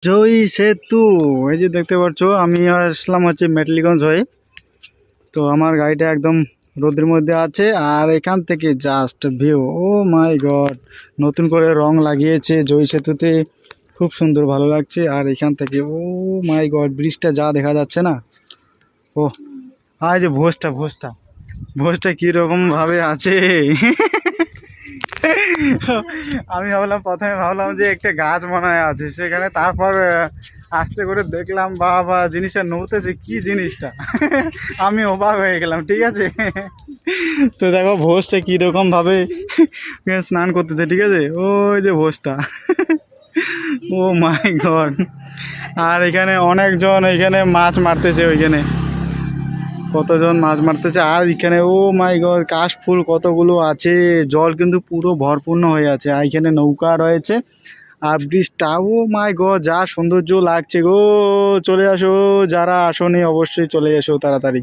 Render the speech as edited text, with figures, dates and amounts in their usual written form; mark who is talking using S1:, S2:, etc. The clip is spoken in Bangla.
S1: জয় সেতু। এই যে দেখতে পাচ্ছ আমি আসলাম হচ্ছে মেটলিগঞ্জ হয়ে। তো আমার গাড়িটা একদম রোদের মধ্যে আছে আর এখান থেকে জাস্ট ভিউ, ও মাই গড, নতুন করে রং লাগিয়েছে জয় সেতুতে, খুব সুন্দর ভালো লাগছে। আর এখান থেকে ও মাই গড, ব্রিজটা যা দেখা যাচ্ছে না। ও আর এই যে ভোজটা ভোজটা ভোজটা কীরকম ভাবে আছে। আমি প্রথমে ভাবলাম যে একটা গাছ মনে হয় আছে সেখানে, তারপর আস্তে করে দেখলাম বাবা জিনিসটা নড়তেছে, কি জিনিসটা। আমি অবাক হয়ে গেলাম, ঠিক আছে। তো দেখো ভোজটা কীরকম ভাবে স্নান করতেছে, ঠিক আছে, ওই যে ভোজটা। ও মাই গড। আর এখানে অনেকজন এখানে মাছ মারতেছে, ওইখানে কতজন মাছ মারতেছে। আর এখানে ও মাই গড কাশ ফুল কতগুলো আছে, জল কিন্তু পুরো ভরপূর্ণ হয়ে আছে। আর এখানে নৌকা রয়েছে আর ব্রিজটা, ও মাই গড যা সৌন্দর্য লাগছে গো। চলে আসো, যারা আসোনি অবশ্যই চলে এসো তাড়াতাড়ি।